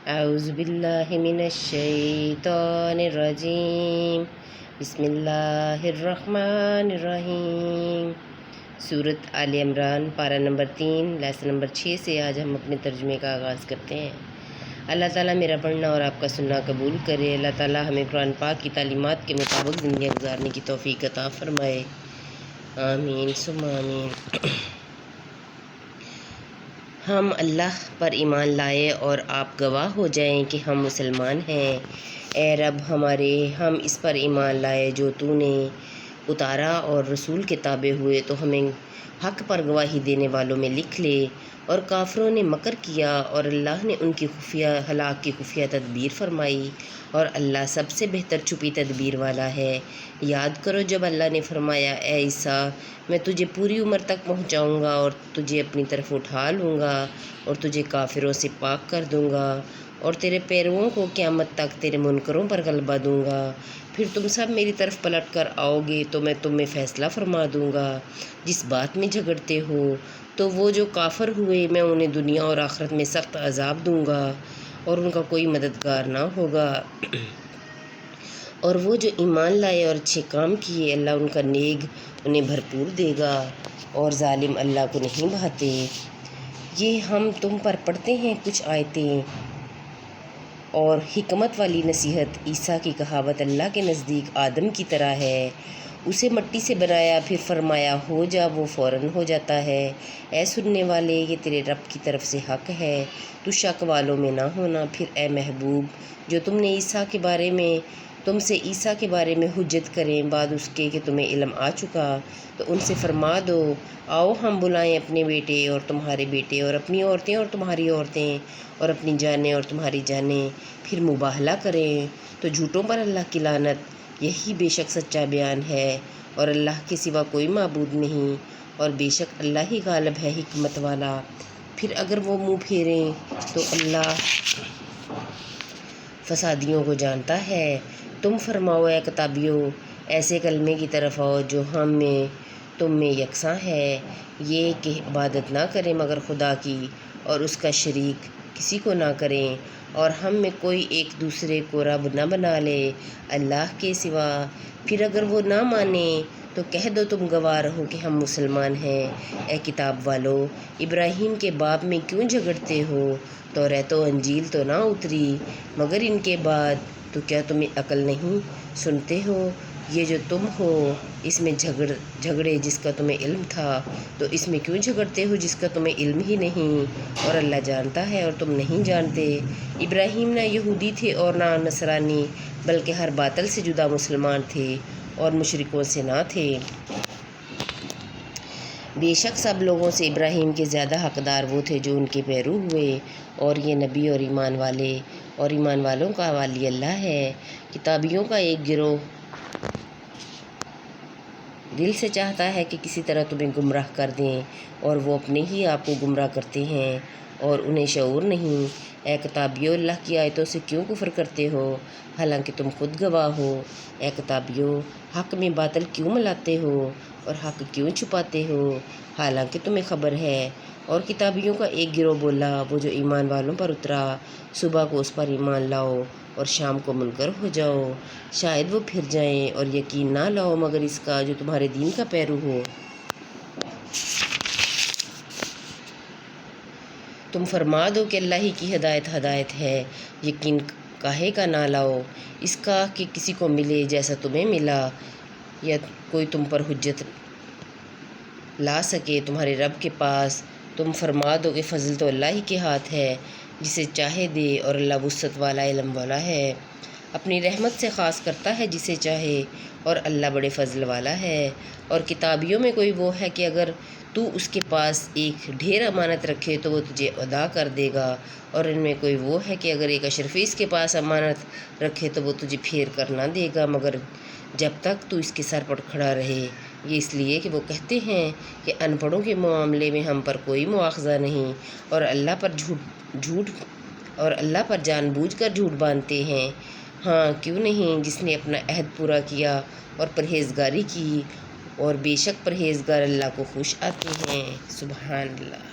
اعوذ باللہ من الشیطان الرجیم بسم اللہ الرحمن الرحیم۔ سورۃ آل عمران، پارہ نمبر 3، لیسن نمبر 6 سے آج ہم اپنے ترجمے کا آغاز کرتے ہیں۔ اللہ تعالیٰ میرا پڑھنا اور آپ کا سننا قبول کرے۔ اللہ تعالیٰ ہمیں قرآن پاک کی تعلیمات کے مطابق زندگی گزارنے کی توفیق عطا فرمائے، آمین ثم آمین۔ ہم اللہ پر ایمان لائے اور آپ گواہ ہو جائیں کہ ہم مسلمان ہیں۔ اے رب ہمارے، ہم اس پر ایمان لائے جو تو نے اتارا اور رسول کے تابع ہوئے تو ہمیں حق پر گواہی دینے والوں میں لکھ لے۔ اور کافروں نے مکر کیا اور اللہ نے ان کی ہلاک کی خفیہ تدبیر فرمائی، اور اللہ سب سے بہتر چھپی تدبیر والا ہے۔ یاد کرو جب اللہ نے فرمایا، اے عیسیٰ میں تجھے پوری عمر تک پہنچاؤں گا اور تجھے اپنی طرف اٹھا لوں گا اور تجھے کافروں سے پاک کر دوں گا، اور تیرے پیرووں کو قیامت تک تیرے منکروں پر غلبہ دوں گا۔ پھر تم سب میری طرف پلٹ کر آؤ گے تو میں تم میں فیصلہ فرما دوں گا۔ جس بات میں جھگڑتے ہو تو وہ جو کافر ہوئے میں انہیں دنیا اور آخرت میں سخت عذاب دوں گا اور ان کا کوئی مددگار نہ ہوگا۔ اور وہ جو ایمان لائے اور اچھے کام کیے اللہ ان کا نیک انہیں بھرپور دے گا، اور ظالم اللہ کو نہیں بھاتے۔ یہ ہم تم پر پڑھتے ہیں کچھ آیتیں اور حکمت والی نصیحت۔ عیسیٰ کی کہاوت اللہ کے نزدیک آدم کی طرح ہے، اسے مٹی سے بنایا پھر فرمایا ہو جا، وہ فوراً ہو جاتا ہے۔ اے سننے والے، یہ تیرے رب کی طرف سے حق ہے، تو شک والوں میں نہ ہونا۔ پھر اے محبوب، جو تم سے عیسیٰ کے بارے میں حجت کریں بعد اس کے کہ تمہیں علم آ چکا، تو ان سے فرما دو، آؤ ہم بلائیں اپنے بیٹے اور تمہارے بیٹے اور اپنی عورتیں اور تمہاری عورتیں اور اپنی جانیں اور تمہاری جانیں، پھر مباہلہ کریں۔ تو جھوٹوں پر اللہ کی لعنت، یہی بے شک سچا بیان ہے، اور اللہ کے سوا کوئی معبود نہیں، اور بے شک اللہ ہی غالب ہے، حکمت والا۔ پھر اگر وہ منہ پھیریں تو اللہ فسادیوں کو جانتا ہے۔ تم فرماؤ اے کتابیوں، ایسے کلمے کی طرف آؤ جو تم میں یکساں ہے، یہ کہ عبادت نہ کریں مگر خدا کی، اور اس کا شریک کسی کو نہ کریں، اور ہم میں کوئی ایک دوسرے کو رب نہ بنا لے اللہ کے سوا۔ پھر اگر وہ نہ مانیں تو کہہ دو تم گواہ رہو کہ ہم مسلمان ہیں۔ اے کتاب والو، ابراہیم کے باب میں کیوں جھگڑتے ہو؟ توریت و انجیل تو نہ اتری مگر ان کے بعد، تو کیا تمہیں عقل نہیں؟ سنتے ہو یہ جو تم ہو اس میں جھگڑے جس کا تمہیں علم تھا، تو اس میں کیوں جھگڑتے ہو جس کا تمہیں علم ہی نہیں؟ اور اللہ جانتا ہے اور تم نہیں جانتے۔ ابراہیم نہ یہودی تھے اور نہ نصرانی، بلکہ ہر باطل سے جدا مسلمان تھے اور مشرکوں سے نہ تھے۔ بے شک سب لوگوں سے ابراہیم کے زیادہ حقدار وہ تھے جو ان کے پیرو ہوئے، اور یہ نبی اور ایمان والوں کا والی اللہ ہے۔ کتابیوں کا ایک گروہ دل سے چاہتا ہے کہ کسی طرح تمہیں گمراہ کر دیں، اور وہ اپنے ہی آپ کو گمراہ کرتے ہیں اور انہیں شعور نہیں۔ اے کتابیوں، اللہ کی آیتوں سے کیوں کفر کرتے ہو حالانکہ تم خود گواہ ہو؟ اے کتابیوں، حق میں باطل کیوں ملاتے ہو اور حق کیوں چھپاتے ہو حالانکہ تمہیں خبر ہے؟ اور کتابیوں کا ایک گروہ بولا، وہ جو ایمان والوں پر اترا، صبح کو اس پر ایمان لاؤ اور شام کو منکر ہو جاؤ، شاید وہ پھر جائیں، اور یقین نہ لاؤ مگر اس کا جو تمہارے دین کا پیرو ہو۔ تم فرما دو کہ اللہ ہی کی ہدایت ہے، یقین کاہے کا نہ لاؤ اس کا کہ کسی کو ملے جیسا تمہیں ملا، یا کوئی تم پر حجت لا سکے تمہارے رب کے پاس۔ تم فرما دو کہ فضل تو اللہ ہی کے ہاتھ ہے، جسے چاہے دے، اور اللہ وسعت والا علم والا ہے، اپنی رحمت سے خاص کرتا ہے جسے چاہے، اور اللہ بڑے فضل والا ہے۔ اور کتابیوں میں کوئی وہ ہے کہ اگر تو اس کے پاس ایک ڈھیر امانت رکھے تو وہ تجھے ادا کر دے گا، اور ان میں کوئی وہ ہے کہ اگر ایک اشرفی اس کے پاس امانت رکھے تو وہ تجھے پھیر کر نہ دے گا مگر جب تک تو اس کے سر پر کھڑا رہے۔ یہ اس لیے کہ وہ کہتے ہیں کہ ان پڑھوں کے معاملے میں ہم پر کوئی مواخذہ نہیں، اور اللہ پر جان بوجھ کر جھوٹ باندھتے ہیں۔ ہاں کیوں نہیں، جس نے اپنا عہد پورا کیا اور پرہیزگاری کی، اور بے شک پرہیزگار اللہ کو خوش آتے ہیں۔ سبحان اللہ۔